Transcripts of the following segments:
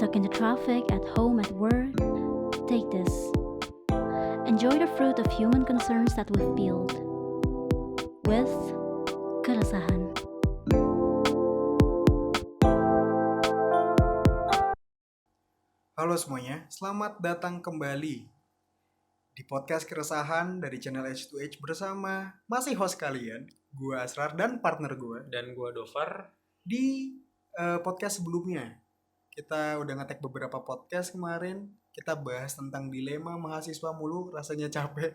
stuck in the traffic, at home, at work, take this. Enjoy the fruit of human concerns that we've built. With keresahan. Halo semuanya, selamat datang kembali di podcast keresahan dari channel H2H bersama masih host kalian, gua Asrar dan partner gua. Dan gua Dovar. Di podcast sebelumnya, kita udah ngetek beberapa podcast kemarin. Kita bahas tentang dilema mahasiswa mulu, rasanya capek.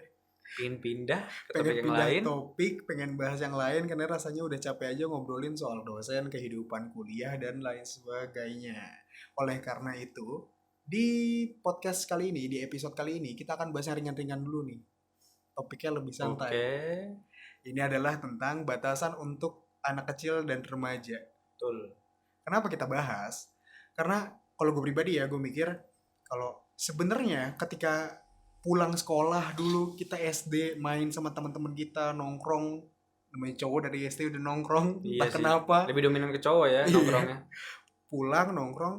Pengen pindah ke topik Pengen yang pindah lain. topik, pengen bahas yang lain karena rasanya udah capek aja ngobrolin soal dosen, kehidupan kuliah, dan lain sebagainya. Oleh karena itu, di podcast kali ini, di episode kali ini, kita akan bahas yang ringan-ringan dulu nih. Topiknya lebih santai. Oke. Ini adalah tentang batasan untuk anak kecil dan remaja. Betul. Kenapa kita bahas? Karena kalau gue pribadi ya, gue mikir kalau sebenarnya ketika pulang sekolah dulu, kita SD main sama teman-teman kita, nongkrong. Namanya cowok dari SD udah nongkrong, Iya entah sih. kenapa. Lebih dominan ke cowok ya Iya. nongkrongnya. Pulang nongkrong,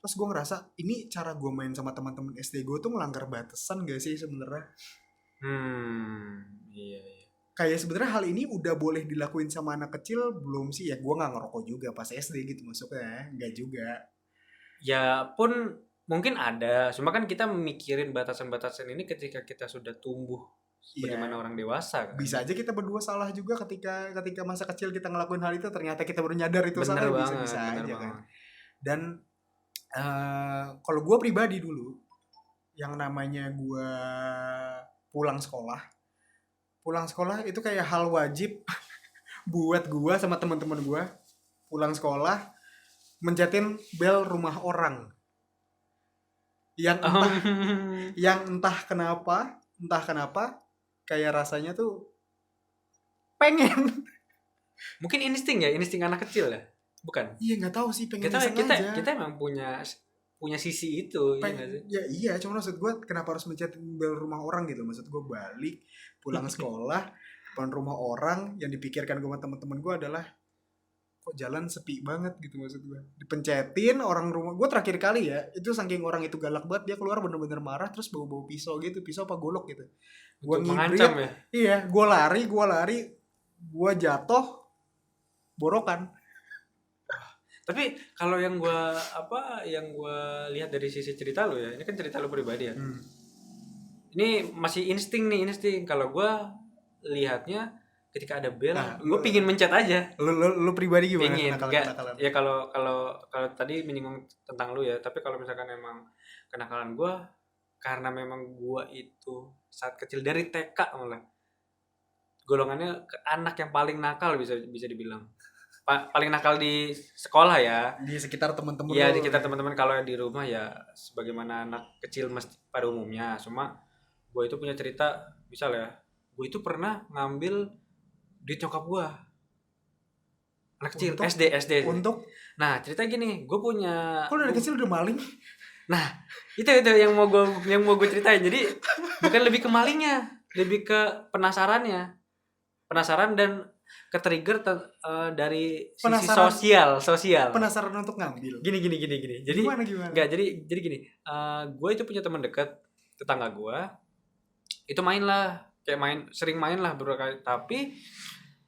terus gue ngerasa ini cara gue main sama teman-teman SD gue tuh melanggar batasan gak sih sebenarnya? Iya. Kayak sebenarnya hal ini udah boleh dilakuin sama anak kecil belum sih? Ya gue nggak ngerokok juga pas SD gitu maksudnya, nggak juga. Ya pun mungkin ada, cuma kan kita mikirin batasan-batasan ini ketika kita sudah tumbuh bagaimana orang dewasa kan. Bisa aja kita berdua salah juga ketika masa kecil kita ngelakuin hal itu, ternyata kita baru nyadar itu Bener salah. banget, Bisa bener aja banget. kan. Dan kalau gue pribadi dulu, yang namanya gue pulang sekolah itu kayak hal wajib buat gue sama teman-teman gue. Pulang sekolah mencetin bel rumah orang yang entah kenapa kayak rasanya tuh pengen. Mungkin insting anak kecil ya, bukan? Iya, nggak tahu sih, pengen iseng aja. Kita emang punya sisi itu, iya nggak sih? Ya iya, cuma maksud gue kenapa harus mencetin bel rumah orang gitu? Maksud gue balik pulang sekolah depan rumah orang, yang dipikirkan gue sama teman-teman gue adalah kok jalan sepi banget gitu, maksud gue dipencetin orang rumah. Gue terakhir kali ya itu saking orang itu galak banget, dia keluar bener-bener marah terus bawa pisau gitu, pisau apa golok gitu. Gue mengancam ya. Iya, gue lari, gue jatuh borokan. Tapi kalau yang gue lihat dari sisi cerita lo ya, ini kan cerita lo pribadi ya. Ini masih insting. Kalau gue lihatnya ketika ada bel, gue pingin mencet aja. Lu pribadi gimana? Pingin, kenakalan? Ya kalau tadi menyinggung tentang lu ya, tapi kalau misalkan emang kenakalan gue, karena memang gue itu saat kecil dari TK malah golongannya anak yang paling nakal bisa dibilang. Paling nakal di sekolah ya, di sekitar teman-teman. Iya, di sekitar teman-teman. Kalau di rumah ya sebagaimana anak kecil mesti pada umumnya. Cuma gue itu punya cerita, misal ya, gue itu pernah ngambil duit nyokap gue. Anak kecil, SD. Untuk? Nah, cerita gini, gue punya. Kok dari kecil udah maling? Nah, itu yang mau gue ceritain. Jadi bukan lebih ke malingnya, lebih ke penasaran dan ke-trigger dari sisi sosial. Penasaran untuk ngambil. Gini. Jadi gimana? Enggak, jadi gini. Gue itu punya teman dekat, tetangga gue. Itu sering main lah beberapa kali. Tapi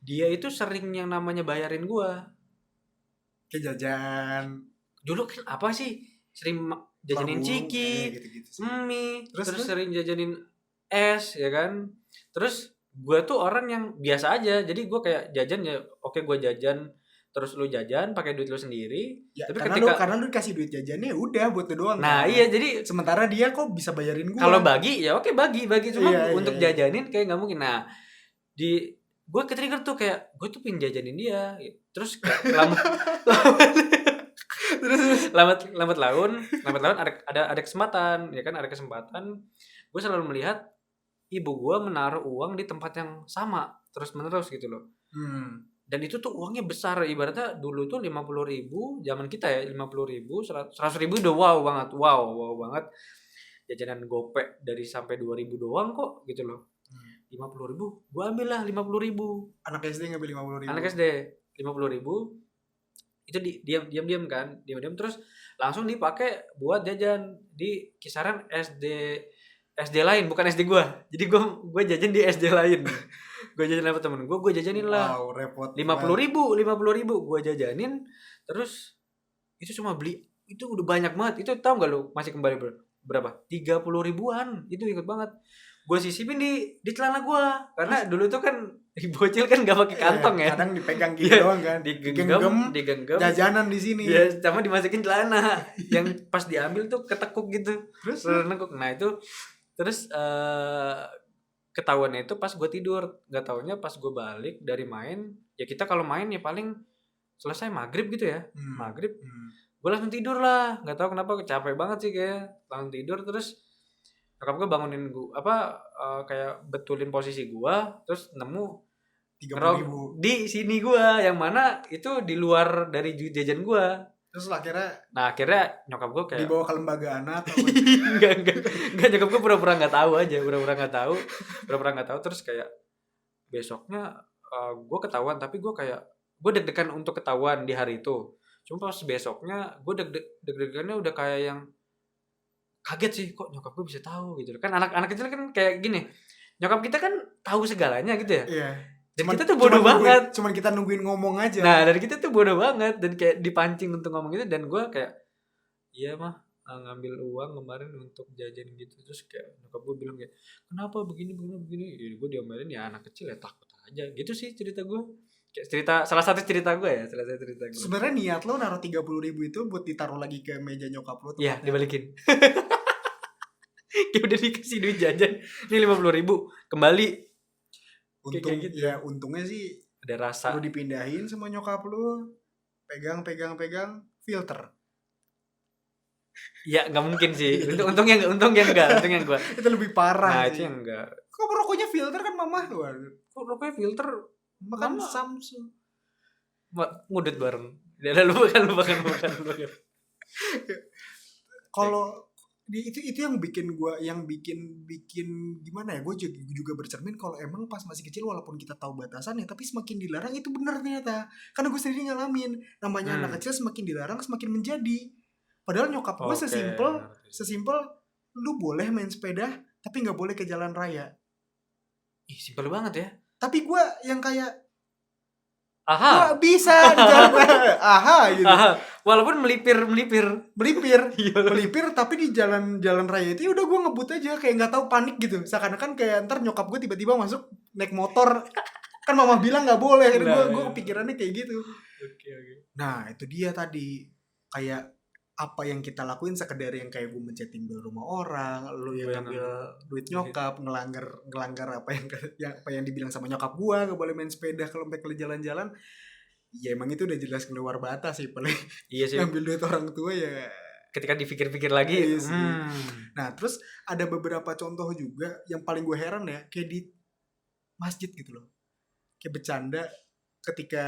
dia itu sering yang namanya bayarin gue. Kayak jajan. Dulu kan apa sih? Sering jajanin ciki, mie, terus sering jajanin es, ya kan? Terus gue tuh orang yang biasa aja, jadi gue kayak jajan ya, oke gue jajan, terus lu jajan pakai duit lu sendiri. Ya, tapi karena lu dikasih duit jajannya udah buat lu doang. Nah, kan? iya, jadi sementara dia kok bisa bayarin gue. Kalau bagi ya oke, bagi cuma untuk jajanin kayak nggak mungkin. Nah, gue ke-trigger tuh kayak gue tuh pengen jajanin dia, terus lambat laun ada kesempatan, ya kan, ada kesempatan gue selalu melihat ibu gue menaruh uang di tempat yang sama terus menerus gitu loh. Dan itu tuh uangnya besar, ibaratnya dulu tuh 50.000 zaman kita ya, 50.000, 100.000 udah wow banget. Jajanan gopek dari sampai 2.000 doang kok gitu loh. 50.000 gue ambil lah 50.000. Anak SD ngambil 50.000. Anak SD 50.000 itu diam kan, diam terus langsung dipakai buat jajan di kisaran SD lain, bukan SD gua. Jadi gua jajan di SD lain. Gua jajan sama temen gua jajanin lah. Wow, repot. 50.000 gua jajanin, terus itu cuma beli itu udah banyak banget. Itu tahu nggak lu masih kembali berapa? 30.000-an. Itu ikut banget. Gue sisipin di celana gue, karena dulu tuh kan bocil kan gak pakai kantong ya. Kadang dipegang gitu doang kan. Digenggam, jajanan di sini. Ya, sama dimasukin celana. Yang pas diambil tuh ketekuk gitu. Terus nekuk. Nah itu terus ketahuannya itu pas gue tidur. Gak taunya pas gue balik dari main, ya kita kalau main ya paling selesai maghrib gitu ya. Maghrib gue langsung tidur lah, nggak tahu kenapa, capek banget sih kayak langsung tidur. Terus nyokap gue bangunin gue kayak betulin posisi gue, terus nemu 30.000 di sini gue, yang mana itu di luar dari jajan gue. Terus akhirnya nyokap gue kayak dibawa ke lembaga anak atau enggak, nyokap gue pura-pura nggak tahu. Terus kayak besoknya gue ketahuan, tapi gue deg-degan untuk ketahuan di hari itu. Cuma pas besoknya gue deg-degannya udah kayak yang kaget sih, kok nyokap gue bisa tahu gitu kan. Anak kecil kan kayak gini, nyokap kita kan tahu segalanya gitu ya. Iya. Dan kita tuh bodoh banget. Cuman kita nungguin ngomong aja. Nah, dari kita tuh bodoh banget dan kayak dipancing untuk ngomong gitu. Dan gue kayak, iya mah ngambil uang kemarin untuk jajan gitu. Terus kayak nyokap gue bilang kayak, kenapa begini. Ya, gue diomelin, ya anak kecil ya takut aja. Gitu sih cerita gue. Salah satu cerita gue. Sebenarnya niat lo naruh 30.000 itu buat ditaruh lagi ke meja nyokap lo. Iya, dibalikin. Kayak udah dikasih duit jajan, ini 50.000 kembali. Untung gitu. ya, untungnya sih ada rasa. Lo dipindahin sama nyokap lo, pegang filter. Ya nggak mungkin sih. Untungnya enggak. Gue. Itu lebih parah. Nah sih. itu yang enggak. Kok rokoknya filter kan mama? Kok rokoknya filter? Makan Samsung. Ngudut bareng. Dia lupakan. Kalau itu yang bikin gimana ya, gue juga bercermin kalau emang pas masih kecil walaupun kita tahu batasannya, tapi semakin dilarang itu benar ternyata. Karena gue sendiri ngalamin, namanya anak kecil semakin dilarang semakin menjadi. Padahal nyokap gue sesimpel lu boleh main sepeda tapi nggak boleh ke jalan raya. Ih, simpel banget ya. Tapi gue yang kayak aha, bisa di jalan raya. Aha gitu. Walaupun melipir, tapi di jalan raya itu udah gue ngebut aja, kayak nggak tahu, panik gitu. Seakan-akan kayak ntar nyokap gue tiba-tiba masuk naik motor, kan mama bilang nggak boleh. Gue kepikirannya kayak gitu. Okay. Nah itu dia tadi, kayak apa yang kita lakuin sekedar yang kayak gue mencet timbel rumah orang, lu yang ngambil duit nyokap, ngelanggar apa yang dibilang sama nyokap gue, nggak boleh main sepeda kalau jalan-jalan. Ya emang itu udah jelas keluar batas sih, paling. Iya sih. Ngambil duit orang tua ya. Ketika dipikir-pikir lagi. Nah terus ada beberapa contoh juga yang paling gue heran ya, kayak di masjid gitu loh, kayak bercanda ketika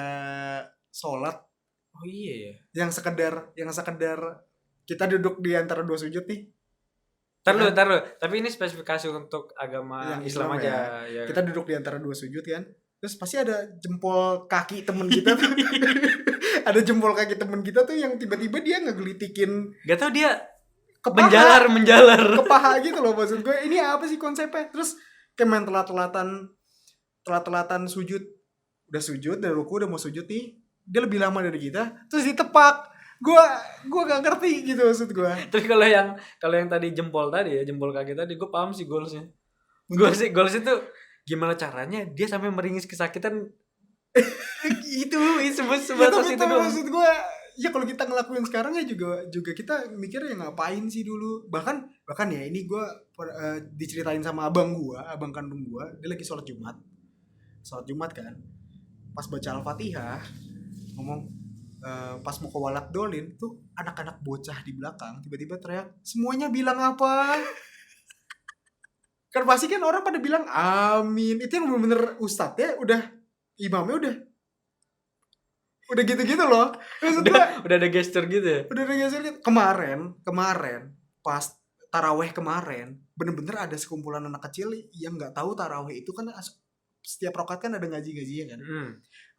sholat. Oh iya ya. Yang sekedar kita duduk di antara dua sujud nih. Taruh. Tapi ini spesifikasi untuk agama yang Islam aja. Ya. Kita duduk di antara dua sujud kan. Terus pasti ada jempol kaki temen kita tuh. Ada jempol kaki temen kita tuh yang tiba-tiba dia ngegelitikin. Gak tau dia kepaha, menjalar. Kepaha gitu loh, maksud gue. Ini apa sih konsepnya? Terus kayak main telat-telatan sujud. Udah sujud, udah ruku, udah mau sujud nih. Dia lebih lama dari kita. Terus ditepak. Gue gak ngerti gitu maksud gue. Terus kalau yang tadi jempol kaki tadi, gue paham sih goalsnya. Goals itu gimana caranya dia sampai meringis kesakitan. itu sebatas itu doang. Maksud gue, ya kalau kita ngelakuin sekarang ya juga kita mikir ya ngapain sih dulu. Bahkan ya ini gue diceritain sama abang kandung gue. Dia lagi sholat Jumat kan. Pas baca Al-Fatihah ngomong, pas mau ke walat dolin tuh anak-anak bocah di belakang tiba-tiba teriak, semuanya bilang apa? Kan pasti kan orang pada bilang amin. Itu yang bener-bener ustadz ya, imamnya udah gitu-gitu loh. Udah ada gesture gitu ya? Udah ada gesture gitu. Kemarin pas taraweh kemarin, bener-bener ada sekumpulan anak kecil yang gak tahu taraweh itu kan setiap rokat kan ada ngaji-ngajinya kan.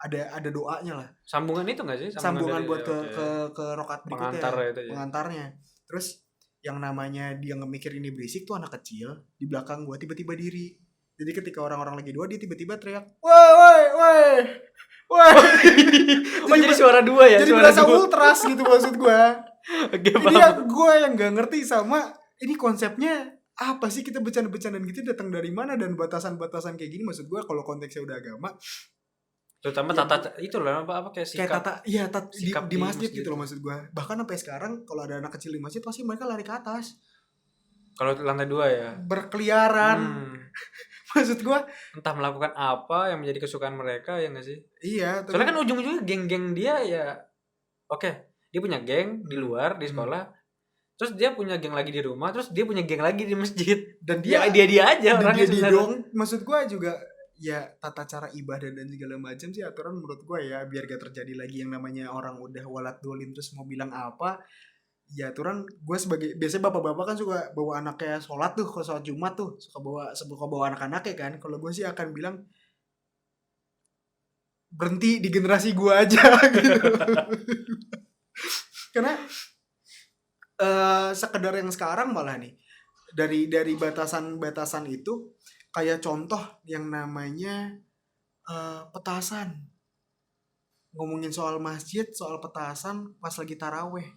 Ada doanya lah. Sambungan itu nggak sih? Sambungan dari- buat oke. ke rokat berikutnya. Pengantar itu ya. Pengantarnya. Terus yang namanya dia ngemikir ini berisik tuh anak kecil di belakang gua tiba-tiba diri. Jadi ketika orang-orang lagi doa dia tiba-tiba teriak, "Woi, woi, woi." Woi. Jadi suara dua ya? Jadi Suara berasa dua. ultras gitu maksud gua. Oke, Ini paham. yang gue yang nggak ngerti sama ini konsepnya apa sih, kita bercanda-bercandaan gitu datang dari mana, dan batasan-batasan kayak gini maksud gue kalau konteksnya udah agama Terutama Ya, tata itu loh apa kayak kayak sikap. tata sikap di di masjid masjid. gitu loh maksud gue. Bahkan sampai sekarang kalau ada anak kecil di masjid pasti mereka lari ke atas Kalau lantai 2 ya. berkeliaran. Maksud gue Entah melakukan apa yang menjadi kesukaan mereka ya nggak sih? iya tapi Soalnya kan ujung-ujungnya geng-geng dia ya. Oke, dia punya geng di luar di sekolah. Terus dia punya geng lagi di rumah, terus dia punya geng lagi di masjid. dan Dia dia aja dan orangnya dia sebenarnya. dong maksud gue juga ya tata cara ibadah dan segala macam sih aturan menurut gue ya biar gak terjadi lagi yang namanya orang udah walat dolin terus mau bilang apa ya aturan. Gue sebagai biasanya bapak-bapak kan suka bawa anaknya sholat tuh, kalau sholat Jumat tuh suka bawa anak-anaknya kan. Kalau gue sih akan bilang berhenti di generasi gue aja gitu. Karena sekedar yang sekarang malah nih dari batasan-batasan itu kayak contoh yang namanya petasan. Ngomongin soal masjid, soal petasan pas lagi taraweh.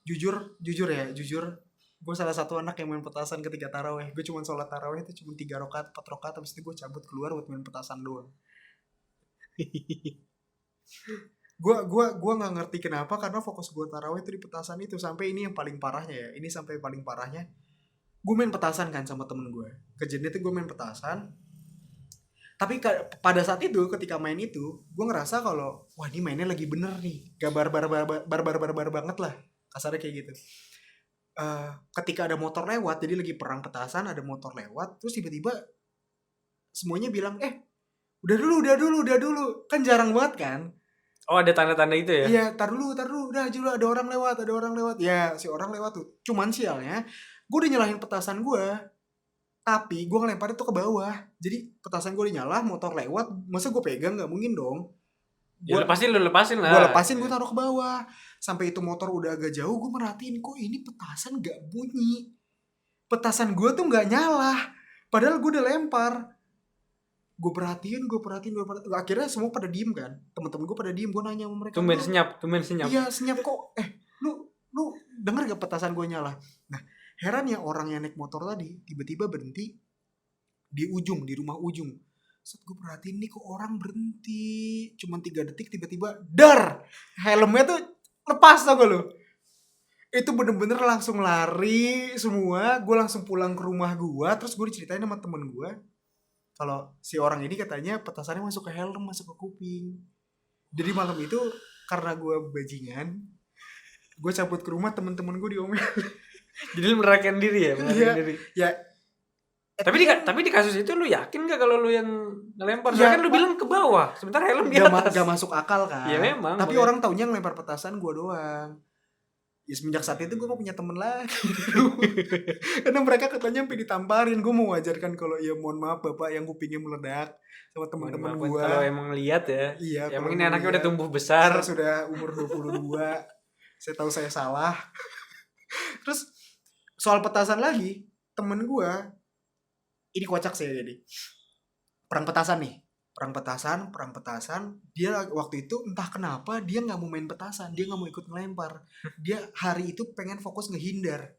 Jujur gue salah satu anak yang main petasan ketika taraweh. Gue cuma sholat taraweh itu cuma 3 rakaat 4 rakaat, habis itu gue cabut keluar buat main petasan doang. Gue nggak ngerti kenapa, karena fokus gue taraweh itu di petasan itu. Sampai ini yang paling parahnya ya, ini sampai paling parahnya gue main petasan kan sama temen gue. Kejadian itu gue main petasan, tapi pada saat itu ketika main itu gue ngerasa kalau wah ini mainnya lagi bener nih, gak barbar banget lah kasarnya kayak gitu. Ketika ada motor lewat, jadi lagi perang petasan, ada motor lewat, terus tiba-tiba semuanya bilang udah dulu, kan jarang banget kan. Oh, ada tanda-tanda itu ya? Iya, tar dulu, udah aja ada orang lewat. Ya, si orang lewat tuh. Cuman sialnya, gue udah nyalahin petasan gue, tapi gue ngelempar itu ke bawah. Jadi petasan gue udah nyala, motor lewat, masa gue pegang? Gak mungkin dong. Ya lu lepasin lah. Gue lepasin, gue taruh ke bawah. Sampai itu motor udah agak jauh, gue merhatiin kok ini petasan gak bunyi. Petasan gue tuh gak nyala, padahal gue udah lempar. Gue perhatiin. Akhirnya semua pada diem kan. Temen-temen gue pada diem. Gue nanya sama mereka. Tumben senyap. Iya senyap kok. Lu denger gak petasan gue nyala? Nah herannya orang yang naik motor tadi tiba-tiba berhenti di ujung, di rumah ujung. Saat gue perhatiin nih kok orang berhenti cuman 3 detik, tiba-tiba dar helmnya tuh lepas, tau gak lu? Itu bener-bener langsung lari semua. Gue langsung pulang ke rumah gue. Terus gue diceritain sama temen gue kalau si orang ini katanya petasannya masuk ke helm, masuk ke kuping. Jadi malam itu karena gue bajingan, gue cabut ke rumah, temen-temen gue diomelin. Jadi lu merelakan diri ya? Iya. Diri. Ya. Tapi di kasus itu lu yakin gak kalau lu yang ngelempar? Ya, Soalnya kan lu bilang ke bawah, sementara helm di gak, atas. gak masuk akal kan. Iya memang. Tapi makanya. orang taunya ngelempar petasan gue doang. Ya semenjak saat itu gue gak punya temen lagi. Karena mereka katanya sampai ditamparin. Gue mau wajarkan kalau ya mohon maaf bapak yang kupingnya meledak sama teman-teman gue. Kalau emang lihat ya. Iya. Ya kalau mungkin anaknya lihat, udah tumbuh besar. saya sudah umur 22. Saya tahu saya salah. Terus soal petasan lagi, temen gue ini kocak sih jadi. Perang petasan, dia waktu itu entah kenapa dia nggak mau main petasan, dia nggak mau ikut ngelempar, dia hari itu pengen fokus ngehindar.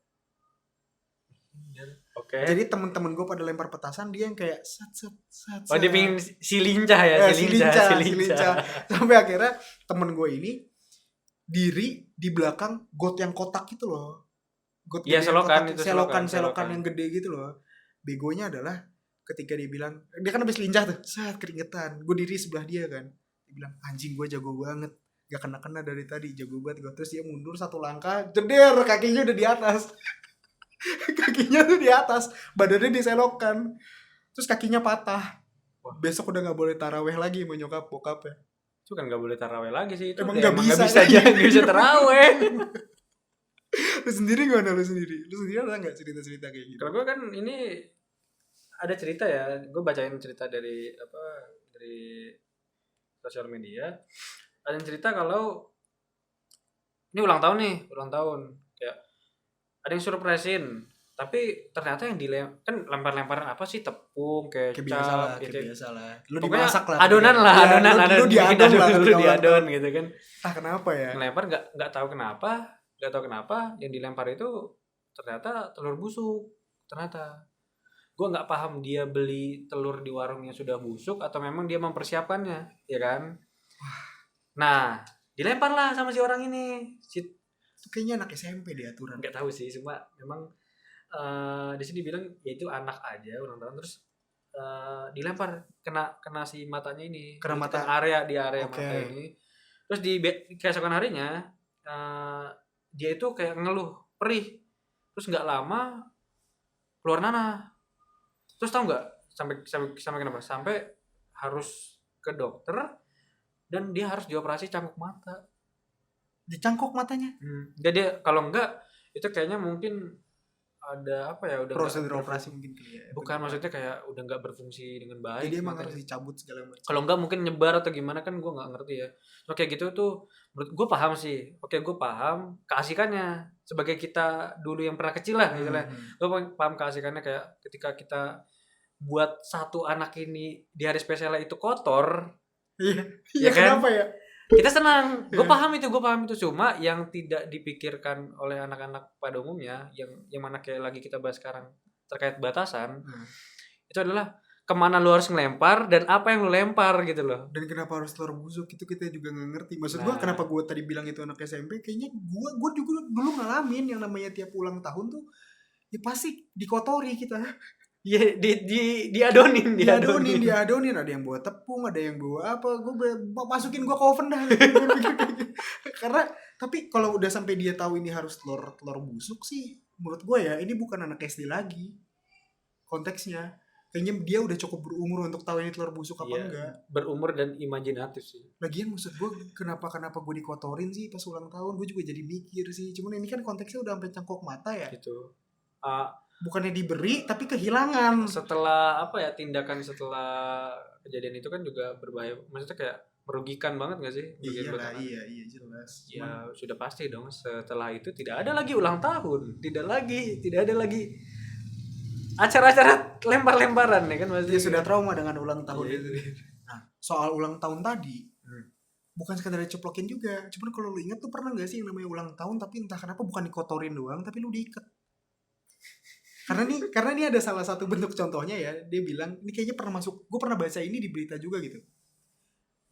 Oke. Jadi temen-temen gue pada lempar petasan, dia yang kayak sat. Oh dia pengen si lincah ya, si lincah. Sampai akhirnya temen gue ini diri di belakang got yang kotak gitu loh. Got ya, gede selokan kotak, itu selokan yang gede gitu loh. Begonya adalah ketika dia bilang, dia kan habis lincah tuh, saat keringetan, gue diri sebelah dia kan, dia bilang anjing gue jago banget, gak kena dari tadi, jago banget gue. Terus dia mundur 1 langkah, jeder, kakinya udah di atas. Kakinya tuh di atas, badannya diselokan, terus kakinya patah. Besok udah gak boleh taraweh lagi sama nyokap bokap ya. Itu kan gak boleh taraweh lagi sih. Itu Emang gak bisa aja, gak bisa taraweh. Lu sendiri gimana lu sendiri ada gak cerita-cerita kayak gitu? Kalau gue kan ini ada cerita ya, gue bacain cerita dari dari sosial media ada yang cerita kalau ini ulang tahun kayak ada yang surprisein tapi ternyata yang kan lempar-lemparan apa sih, tepung, Kayak biasa lah, kecap gitu. kayak biasa lah. Lu Pokoknya dimasak lah. adonan lah, Iya, adonan lu diadon lah. lu ketika diadon ulang gitu kan. tahun. Entah kenapa ya. Ngelempar nggak tahu kenapa yang dilempar itu ternyata telur busuk. Ternyata gue nggak paham dia beli telur di warung yang sudah busuk atau memang dia mempersiapkannya, ya kan? Nah, dilempar lah sama si orang ini. Itu kayaknya anak SMP deh aturan. Nggak tahu sih, cuma memang di sini bilang ya itu anak aja ulang tahun terus dilempar kena si matanya ini, Kena mata. di area Oke. mata ini. Terus di keesokan harinya dia itu kayak ngeluh perih, terus nggak lama keluar nanah. Terus tahu nggak sampai kenapa? Sampai harus ke dokter dan dia harus dioperasi cangkok mata. Dicangkok matanya. Jadi kalau enggak itu kayaknya mungkin ada apa ya, udah Prosedur operasi mungkin kali ya. bukan, maksudnya kayak udah nggak berfungsi dengan baik. Jadi emang matanya. harus dicabut segala macam. Kalau enggak mungkin nyebar atau gimana kan gue nggak ngerti ya. Oke gitu tuh menurut gue paham sih. Oke gue paham keasikannya sebagai kita dulu yang pernah kecil lah misalnya. Gue paham keasikannya kayak ketika kita buat satu anak ini di hari spesialnya itu kotor. Iya. Ya kan? Kenapa ya? Kita senang, gue paham itu. Cuma yang tidak dipikirkan oleh anak-anak pada umumnya, yang mana kayak lagi kita bahas sekarang terkait batasan, itu adalah kemana lu harus ngelempar dan apa yang lu lempar gitu loh. Dan kenapa harus telur busuk itu kita juga nggak ngerti. Maksud Nah. gue kenapa gue tadi bilang itu anak SMP, kayaknya gue juga dulu ngalamin yang namanya tiap ulang tahun tuh ya pasti dikotori kita. Iya, diadonin. Diadonin, ada yang bawa tepung, ada yang bawa apa, gue masukin gue ke oven dah. Karena tapi kalau udah sampai dia tahu ini harus telur busuk sih, menurut gue ya ini bukan anak SD lagi konteksnya. Kayaknya dia udah cukup berumur untuk tahu ini telur busuk apa enggak. Berumur dan imajinatif sih. Lagian maksud gue kenapa gue dikotorin sih pas ulang tahun, gue juga jadi mikir sih. Cuman ini kan konteksnya udah sampai cangkok mata ya. Gitu. Bukannya diberi tapi kehilangan. Setelah apa ya, tindakan setelah kejadian itu kan juga berbahaya. Maksudnya kayak merugikan banget gak sih? Iya jelas. Ya sudah pasti dong, setelah itu tidak ada lagi ulang tahun, tidak ada lagi acara-acara lempar-lemparan ya kan, Dia sudah trauma dengan ulang tahun Iya. itu. Nah, soal ulang tahun tadi, bukan sekadar dicoplokin juga. Cuman kalau lu ingat tuh pernah gak sih yang namanya ulang tahun tapi entah kenapa bukan dikotorin doang tapi lu diikat. Karena ini ada salah satu bentuk contohnya ya. Dia bilang, ini kayaknya pernah masuk, gue pernah baca ini di berita juga gitu.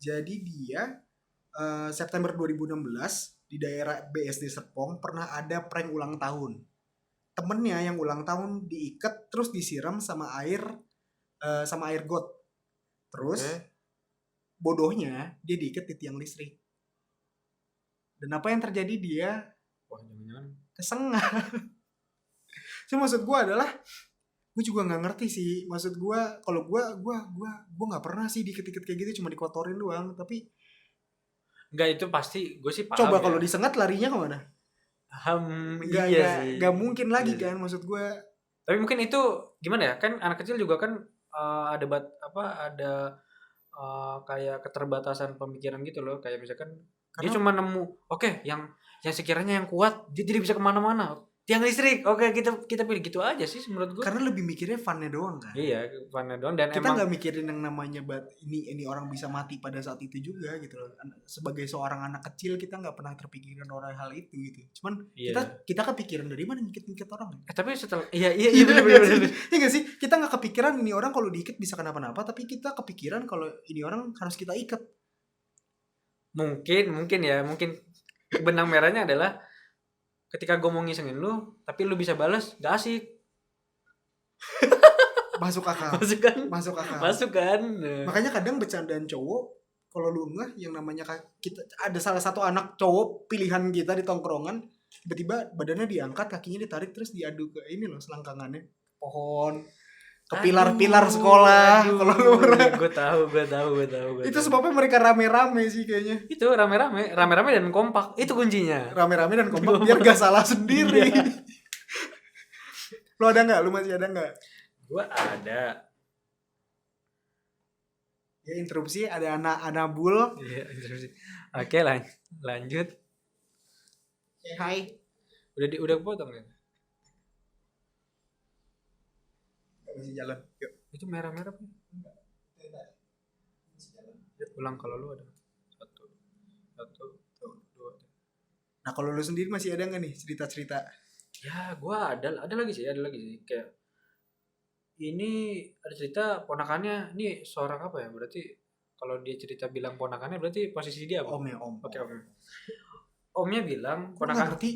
Jadi dia September 2016 di daerah BSD Serpong pernah ada prank ulang tahun. Temennya yang ulang tahun diikat terus disiram sama air got. Terus bodohnya dia diikat di tiang listrik. Dan apa yang terjadi, dia jangan-jangan kesengat. So, maksud gue adalah gue juga nggak ngerti sih. Maksud gue kalau gue nggak pernah sih dikit-dikit kayak gitu, cuma dikotorin doang. Tapi enggak, itu pasti gue sih paham. coba kalau ya. disengat larinya kemana? Nggak mungkin lagi kan, maksud gue. Tapi mungkin itu gimana ya, kan anak kecil juga kan ada kayak keterbatasan pemikiran gitu loh. Kayak misalkan dia cuma nemu yang sekiranya yang kuat dia tidak bisa kemana-mana, tiang listrik, kita pilih gitu aja sih menurut gue. Karena lebih mikirnya funnya doang kan. Iya, funnya doang. Dan kita emang nggak mikirin yang namanya ini orang bisa mati pada saat itu juga gitu loh. Sebagai seorang anak kecil kita nggak pernah terpikirkan orang hal itu gitu. Cuman kita kepikiran dari mana ngikut orang. Tapi setelah iya benar. Iya nggak sih, kita nggak kepikiran ini orang kalau diikat bisa kenapa-napa, tapi kita kepikiran kalau ini orang harus kita ikat. Mungkin benang merahnya adalah ketika gue mau ngisengin lu tapi lu bisa balas, gak asik. Masuk akal. Masuk kan. Makanya kadang bercandaan cowok kalau lu ngeh yang namanya kita ada salah satu anak cowok pilihan kita di tongkrongan, tiba-tiba badannya diangkat, kakinya ditarik terus diadu ke ini loh selangkangannya pohon, ke pilar-pilar sekolah. Kalau lu gue tahu. Itu sebabnya mereka rame-rame sih kayaknya. Itu rame-rame dan kompak. Itu kuncinya. Rame-rame dan kompak biar gak salah sendiri. Lu masih ada nggak? Gue ada. Ya interupsi ada Anabul. Iya, interupsi. Oke, lanjut. Hai. Udah potong ya? Masih jalan. Yuk. Itu merah-merah apa? Ya, ulang kalau lu ada. Satu, tuh, dua. Nah kalau lu sendiri masih ada nggak nih cerita-cerita? Ya, gua ada lagi sih. Kayak ini ada cerita ponakannya. Ini seorang apa ya? Berarti kalau dia cerita bilang ponakannya berarti posisi dia apa? Om ya om. Oke, om. Omnya bilang Kok lu nggak ngerti?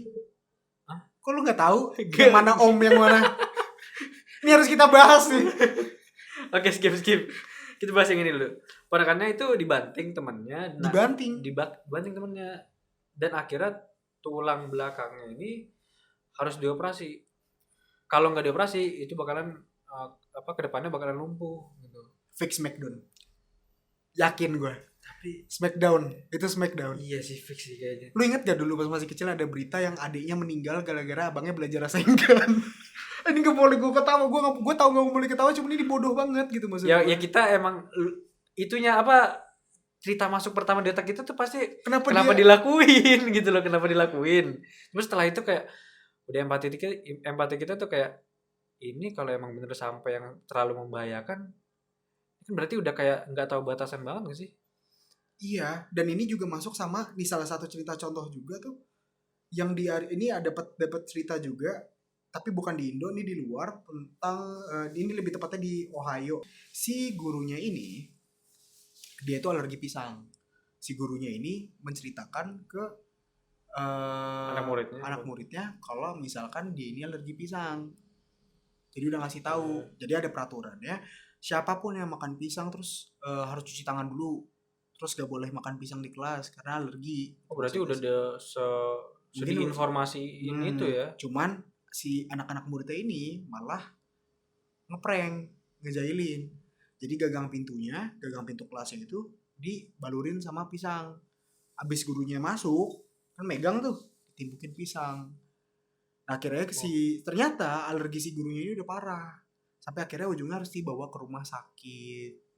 Hah? Kok lu nggak tahu yang mana om yang mana? Ini harus kita bahas nih. Oke, skip. Kita bahas yang ini dulu. Ponakannya itu dibanting temannya. Dibanting temannya. Dan akhirnya tulang belakangnya ini harus dioperasi. Kalau nggak dioperasi itu bakalan kedepannya bakalan lumpuh gitu. Fix Smackdown. Yakin gue. Tapi itu Smackdown. iya sih fix sih kayaknya. Lu inget gak dulu pas masih kecil ada berita yang adiknya meninggal gara-gara abangnya belajar rasainkan? Ini gak boleh gue ketawa, gue tau gak boleh ketawa, cuma ini bodoh banget gitu maksudnya. Ya kita emang itunya cerita masuk pertama di otak kita tuh pasti kenapa dilakuin gitu loh, kenapa dilakuin. Terus setelah itu kayak udah empati kita tuh kayak ini kalau emang bener sampai yang terlalu membahayakan kan berarti udah kayak nggak tahu batasan banget gak sih? Iya, dan ini juga masuk sama di salah satu cerita contoh juga tuh yang ini ada dapat cerita juga, tapi bukan di Indo, ini di luar tentang ini lebih tepatnya di Ohio. Si gurunya ini dia itu alergi pisang. Si gurunya ini menceritakan ke anak muridnya kalau misalkan dia ini alergi pisang. Jadi udah ngasih tahu. Jadi ada peraturannya, siapapun yang makan pisang terus harus cuci tangan dulu. Terus gak boleh makan pisang di kelas karena alergi. Oh, berarti udah ada sedikit informasi ini itu ya. Cuman si anak-anak muridnya ini malah ngeprank, ngejailin. Jadi gagang pintu kelasnya itu dibalurin sama pisang. Abis gurunya masuk, kan megang tuh, ditimpukin pisang. Nah, akhirnya ternyata alergi si gurunya ini udah parah. Sampai akhirnya ujungnya harus dibawa ke rumah sakit.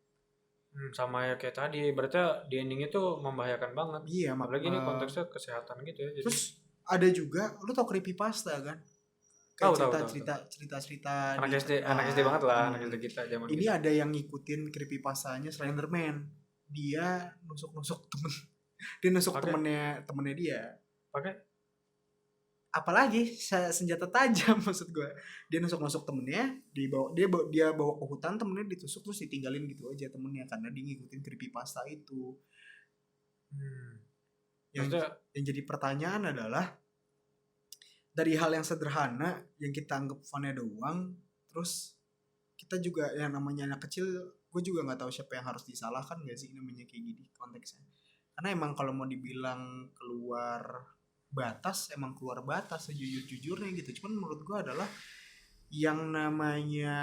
Sama ya kayak tadi, berarti di ending itu membahayakan banget. Iya, apalagi ini konteksnya kesehatan gitu ya. Jadi... Terus ada juga, lu tau creepypasta kan? Kayak cerita anak SD banget lah, anak SD kita zaman ini kita. Ada yang ngikutin creepypastanya Slenderman. Dia nusuk temen. Dia nusuk temennya dia. Pakai apalagi senjata tajam maksud gue. Dia nusuk temennya, dia bawa ke hutan, temennya ditusuk terus ditinggalin gitu aja temennya karena dia ngikutin creepypasta itu. Yang jadi pertanyaan adalah dari hal yang sederhana yang kita anggap funnya doang, terus kita juga yang namanya anak kecil, gue juga nggak tahu siapa yang harus disalahkan gak sih namanya kayak gini konteksnya. Karena emang kalau mau dibilang keluar batas sejujur-jujurnya gitu. Cuman menurut gue adalah yang namanya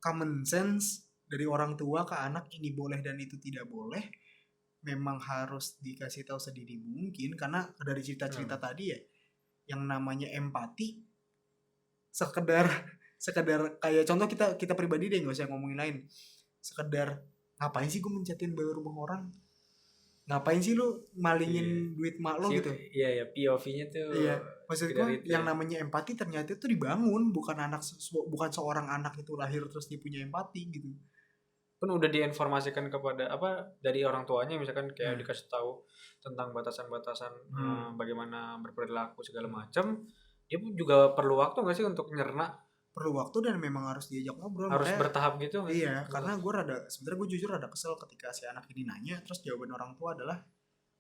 common sense dari orang tua ke anak, ini boleh dan itu tidak boleh, memang harus dikasih tahu sedini mungkin. Karena dari cerita-cerita tadi ya, yang namanya empati sekedar kayak contoh kita pribadi deh, nggak usah ngomongin lain, sekedar ngapain sih gue mencatin bayar rumah orang, ngapain sih lu malingin duit mak lo gitu. Iya POV-nya tuh. Iya, maksud gue yang namanya empati ternyata itu dibangun, bukan seorang anak itu lahir terus dia punya empati gitu. Pun udah diinformasikan kepada dari orang tuanya, misalkan kayak dikasih tahu tentang batasan-batasan bagaimana berperilaku segala macam. Dia pun juga perlu waktu nggak sih untuk nyerna? Perlu waktu dan memang harus diajak ngobrol. Harus bertahap gitu. Iya, karena sebenarnya gue jujur rada kesel ketika si anak ini nanya, terus jawaban orang tua adalah,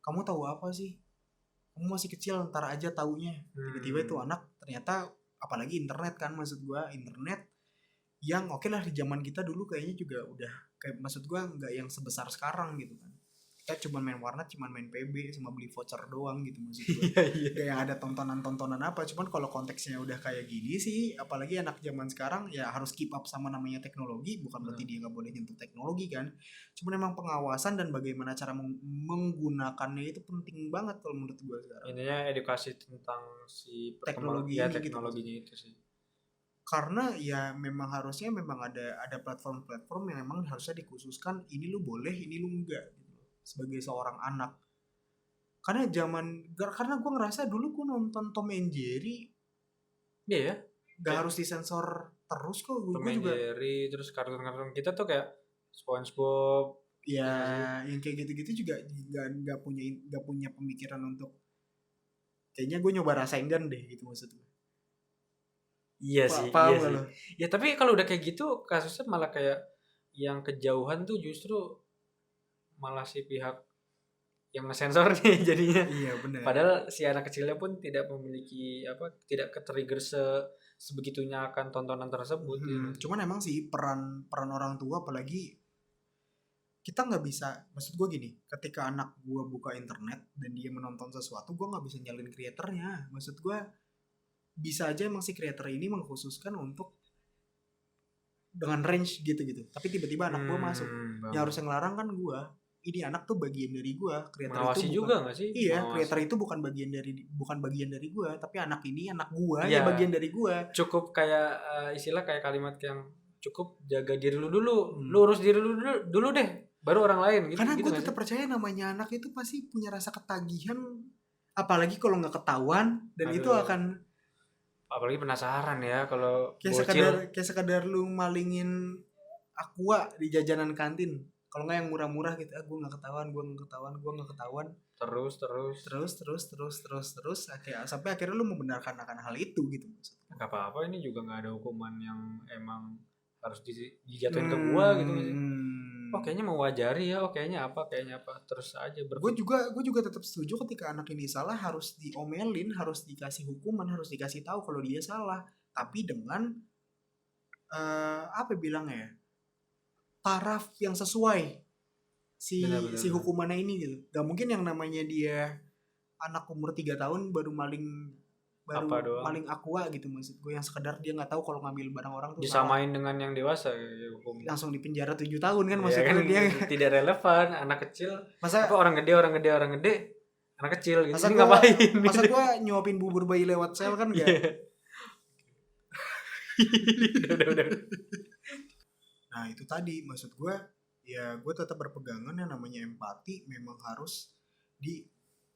kamu tahu apa sih? Kamu masih kecil, ntar aja taunya. Tiba-tiba itu anak ternyata, apalagi internet kan, maksud gue internet yang oke lah di zaman kita dulu kayaknya juga udah kayak, maksud gue nggak yang sebesar sekarang gitu kan. Kita cuma main warnet, cuma main PB sama beli voucher doang gitu maksud gue. Kayak yang ada tontonan apa. Cuman kalau konteksnya udah kayak gini sih, apalagi anak zaman sekarang ya harus keep up sama namanya teknologi. Bukan berarti dia nggak boleh nyentuh teknologi kan. Cuman emang pengawasan dan bagaimana cara menggunakannya itu penting banget kalau menurut gue sekarang. Intinya edukasi tentang si teknologinya gitu. Itu sih. karena ya memang harusnya memang ada platform-platform yang memang harusnya dikhususkan ini lu boleh ini lu enggak gitu loh, sebagai seorang anak. Karena gue ngerasa dulu gue nonton Tom and Jerry Iya ya. gak Kayak harus disensor terus kok. Tom Gue and juga Jerry, terus kartun-kartun kita tuh kayak SpongeBob. ya Iya sih. yang kayak gitu-gitu juga nggak punya pemikiran untuk kayaknya gue nyoba rasain kan deh gitu maksud gue. Iya sih, Paham iya gak sih. lo? Ya tapi kalau udah kayak gitu kasusnya malah kayak yang kejauhan tuh justru malah si pihak yang ngesensor nih jadinya. Iya benar. Padahal si anak kecilnya pun tidak memiliki tidak ke-trigger sebegitunya akan tontonan tersebut gitu. Cuman emang sih peran orang tua apalagi kita nggak bisa, maksud gue gini, ketika anak gue buka internet dan dia menonton sesuatu, gue nggak bisa nyalin kreatornya. Maksud gue bisa aja emang si kreator ini mengkhususkan untuk dengan range gitu. Tapi tiba-tiba anak gue masuk. Ya harus yang larang kan gue. Ini anak tuh bagian dari gue. Kreator Mengawasi itu bukan, juga nggak sih? iya, Mengawasi. kreator itu bukan bagian dari gue, tapi anak ini anak gue Iya. ya bagian dari gue. Cukup kayak istilah kayak kalimat yang cukup jaga diri lu dulu, lu urus diri lu dulu deh, baru orang lain gitu. Karena gitu gue nggak tetap sih? percaya namanya anak itu pasti punya rasa ketagihan, apalagi kalau nggak ketahuan dan itu Aduh. akan Apalagi penasaran ya kalau kayak bocil. sekadar lu malingin aqua di jajanan kantin. Kalau nggak yang murah-murah gitu, gue nggak ketahuan. Terus sampai akhirnya lu membenarkan akan hal itu gitu maksudnya. Nggak apa-apa, ini juga nggak ada hukuman yang emang harus dijatuhin ke gua gitu nggak sih? Oh kayaknya mewajari ya, oh kayaknya apa terus aja Gue juga tetap setuju ketika anak ini salah harus diomelin, harus dikasih hukuman, harus dikasih tahu kalau dia salah. Tapi dengan apa bilangnya ya, taraf yang sesuai si Benar. hukumannya ini gitu. Gak mungkin yang namanya dia anak umur 3 tahun baru maling aqua gitu, maksud gue yang sekedar dia nggak tahu kalau ngambil barang orang tuh salah. disamain dengan yang dewasa ya, hukum. Langsung di penjara 7 tahun kan Ya maksudnya kan, dia tidak relevan. Anak kecil masa apa orang gede anak kecil gitu. masa Ini gua ngapain masa gitu. gua nyuapin bubur bayi lewat sel kan enggak. udah. Nah itu tadi maksud gue, ya gue tetap berpegangan yang namanya empati memang harus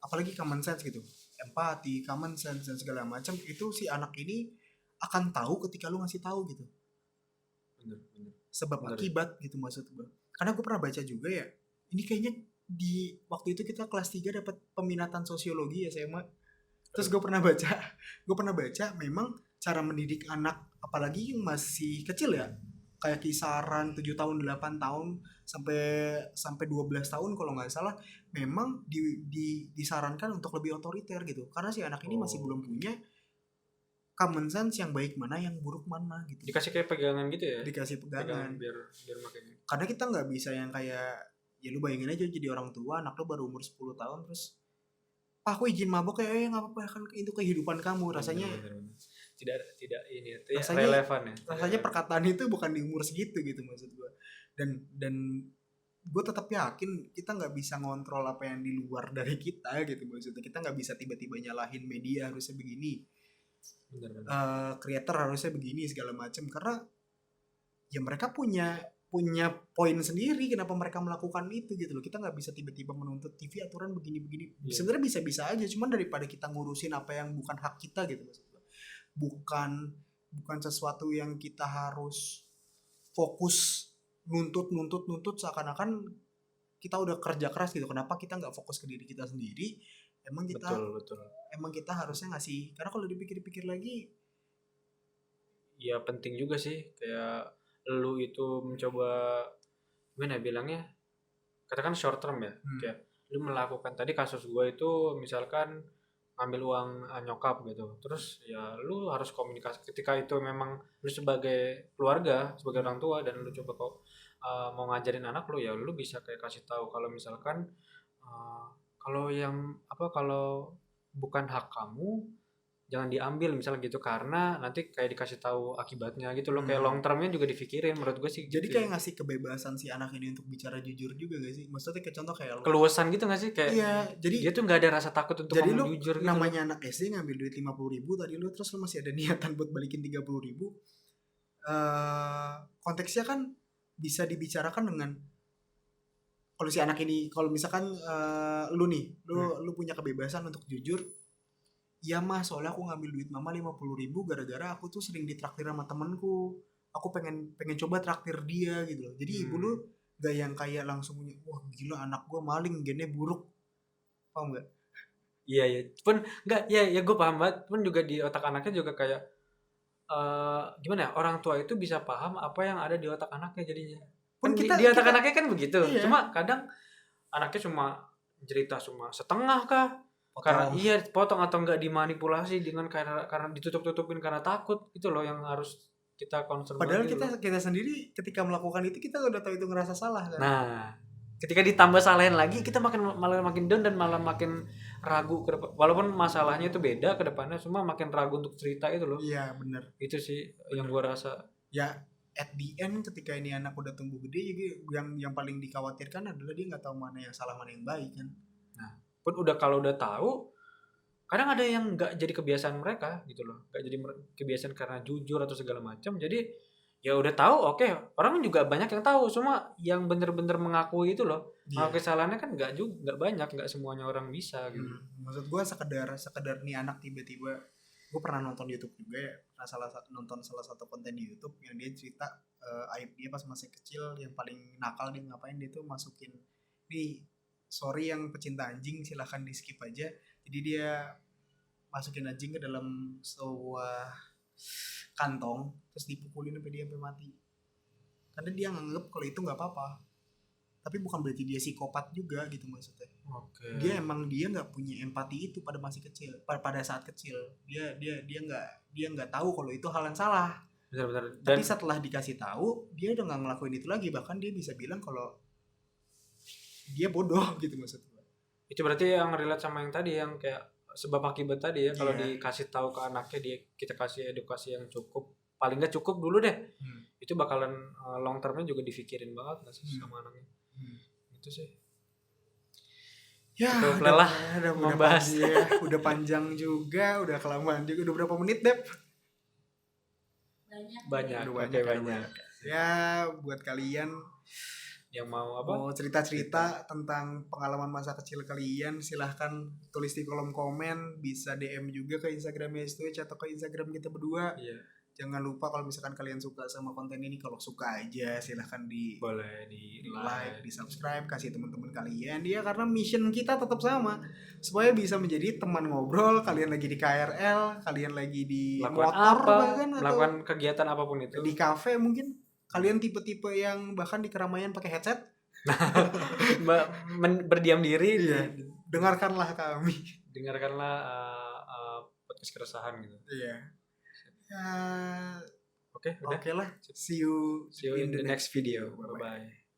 apalagi common sense gitu. Empati, common sense dan segala macam itu si anak ini akan tahu ketika lu ngasih tahu gitu. Bener. Sebab akibat gitu maksud gue. Karena gue pernah baca juga ya, ini kayaknya di waktu itu kita kelas 3 dapat peminatan sosiologi ya SMA. Terus gue pernah baca memang cara mendidik anak apalagi yang masih kecil ya, kayak kisaran 7 tahun 8 tahun sampai 12 tahun kalau nggak salah, memang disarankan untuk lebih otoriter gitu, karena si anak ini masih belum punya common sense yang baik mana yang buruk mana gitu. Dikasih kayak pegangan gitu ya, dikasih pegangan biar makanya. Karena kita nggak bisa yang kayak ya lu bayangin aja jadi orang tua, anak lu baru umur 10 tahun terus aku izin mabok ya nggak apa-apa kan itu kehidupan kamu, rasanya bener. Tidak ini rasanya relevan ya. Rasanya perkataan itu bukan di umur segitu gitu maksud gue. Dan gue tetap yakin kita nggak bisa ngontrol apa yang di luar dari kita gitu maksudnya. Kita nggak bisa tiba-tiba nyalahin media harusnya begini, creator harusnya begini segala macam, karena ya mereka punya poin sendiri kenapa mereka melakukan itu gitu loh. Kita nggak bisa tiba-tiba menuntut TV aturan begini. Sebenarnya bisa-bisa aja, cuman daripada kita ngurusin apa yang bukan hak kita gitu maksudnya. Bukan sesuatu yang kita harus fokus nuntut seakan-akan kita udah kerja keras gitu. Kenapa kita nggak fokus ke diri kita sendiri? Emang kita betul. Emang kita harusnya ngasih, karena kalau dipikir-pikir lagi ya penting juga sih kayak lu itu mencoba gimana bilangnya, katakan short term ya, kayak lu melakukan tadi kasus gue itu misalkan ngambil uang nyokap gitu, terus ya lu harus komunikasi ketika itu memang lu sebagai keluarga, sebagai orang tua dan lu coba kok mau ngajarin anak lu, ya lu bisa kayak kasih tahu kalau misalkan kalau bukan hak kamu jangan diambil misalnya gitu, karena nanti kayak dikasih tahu akibatnya gitu loh, kayak long termnya juga dipikirin menurut gue sih. Jadi gitu kayak ngasih kebebasan si anak ini untuk bicara jujur juga gak sih? Maksudnya kayak contoh kayak lo. keluasan gitu nggak sih, kayak Iya, jadi dia tuh nggak ada rasa takut untuk jadi ngomong lu jujur gitu loh. namanya anak SD ngambil duit 50.000 tadi lu, terus lu masih ada niatan buat balikin 30.000. Konteksnya kan bisa dibicarakan dengan kalau si anak ini, kalau misalkan lu nih, lu punya kebebasan untuk jujur. Ya mas, soalnya aku ngambil duit mama 50.000 gara-gara aku tuh sering ditraktir sama temenku. Aku pengen coba traktir dia gitu loh. Jadi ibu lu gak yang kayak langsung, wah gila anak gua maling, gennya buruk. Paham gak? Iya. Pun enggak, ya gue paham banget. Pun juga di otak anaknya juga kayak gimana ya? Orang tua itu bisa paham apa yang ada di otak anaknya jadinya. Pun Kan di otak anaknya kan begitu. Iya. Cuma kadang anaknya cuma cerita cuma setengah kah? Karena potong atau enggak dimanipulasi dengan karena ditutup-tutupin karena takut, itu loh yang harus kita concern. Padahal kita sendiri ketika melakukan itu kita udah tahu itu ngerasa salah kan. Nah, ketika ditambah salahin lagi kita malah makin down dan malah makin ragu ke depan. Walaupun masalahnya itu beda ke depannya, cuma makin ragu untuk cerita itu loh. Iya benar. Itu sih yang gua rasa. Ya at the end ketika ini anak udah tumbuh gede, yang paling dikhawatirkan adalah dia nggak tahu mana yang salah mana yang baik kan. Nah, pun kalau udah tahu, kadang ada yang nggak jadi kebiasaan mereka gitu loh, nggak jadi kebiasaan karena jujur atau segala macam. Jadi ya udah tahu, oke. Orang juga banyak yang tahu, cuma yang bener-bener mengakui itu loh, mengakui kesalahannya kan nggak banyak, nggak semuanya orang bisa gitu. Maksud gue sekedar nih anak tiba-tiba, gue pernah nonton YouTube juga ya, nonton salah satu konten di YouTube yang dia cerita aib dia pas masih kecil, yang paling nakal dia ngapain, dia tuh masukin nih, sorry yang pecinta anjing silahkan di skip aja. Jadi dia masukin anjing ke dalam sebuah kantong terus dipukulin sampai dia sampai mati. Karena dia nganggep kalau itu nggak apa-apa. Tapi bukan berarti dia psikopat juga gitu maksudnya. Oke. Dia nggak punya empati itu pada masih kecil, pada saat kecil. Dia nggak tahu kalau itu hal yang salah. Benar. Tapi setelah dikasih tahu, dia udah nggak ngelakuin itu lagi. Bahkan dia bisa bilang kalau dia bodoh gitu maksudnya. Itu berarti yang relate sama yang tadi, yang kayak sebab akibat tadi ya. Kalau dikasih tahu ke anaknya, kita kasih edukasi yang cukup, paling nggak cukup dulu deh. Itu bakalan long termnya juga dipikirin banget nggak sih sama anaknya. Itu sih. Ya, udah membahas ya. Udah panjang juga, udah kelamaan juga. Udah berapa menit, Dep? Banyak. Banyak. Ya, buat kalian yang mau mau cerita-cerita tentang pengalaman masa kecil kalian, silahkan tulis di kolom komen. Bisa DM juga ke Instagram Twitch atau ke Instagram kita berdua. Iya. Jangan lupa kalau misalkan kalian suka sama konten ini, kalau suka aja silahkan boleh di like, di subscribe, kasih teman-teman kalian. Ya karena mission kita tetap sama, supaya bisa menjadi teman ngobrol. Kalian lagi di KRL, kalian lagi di melakukan motor apa, bahkan, melakukan kegiatan apapun itu, di kafe mungkin. Kalian tipe-tipe yang bahkan di keramaian pakai headset, berdiam diri. Iya. Dengarkanlah kami. Dengarkanlah podcast keresahan gitu. Iya. Oke lah. See you in the next video. Bye bye.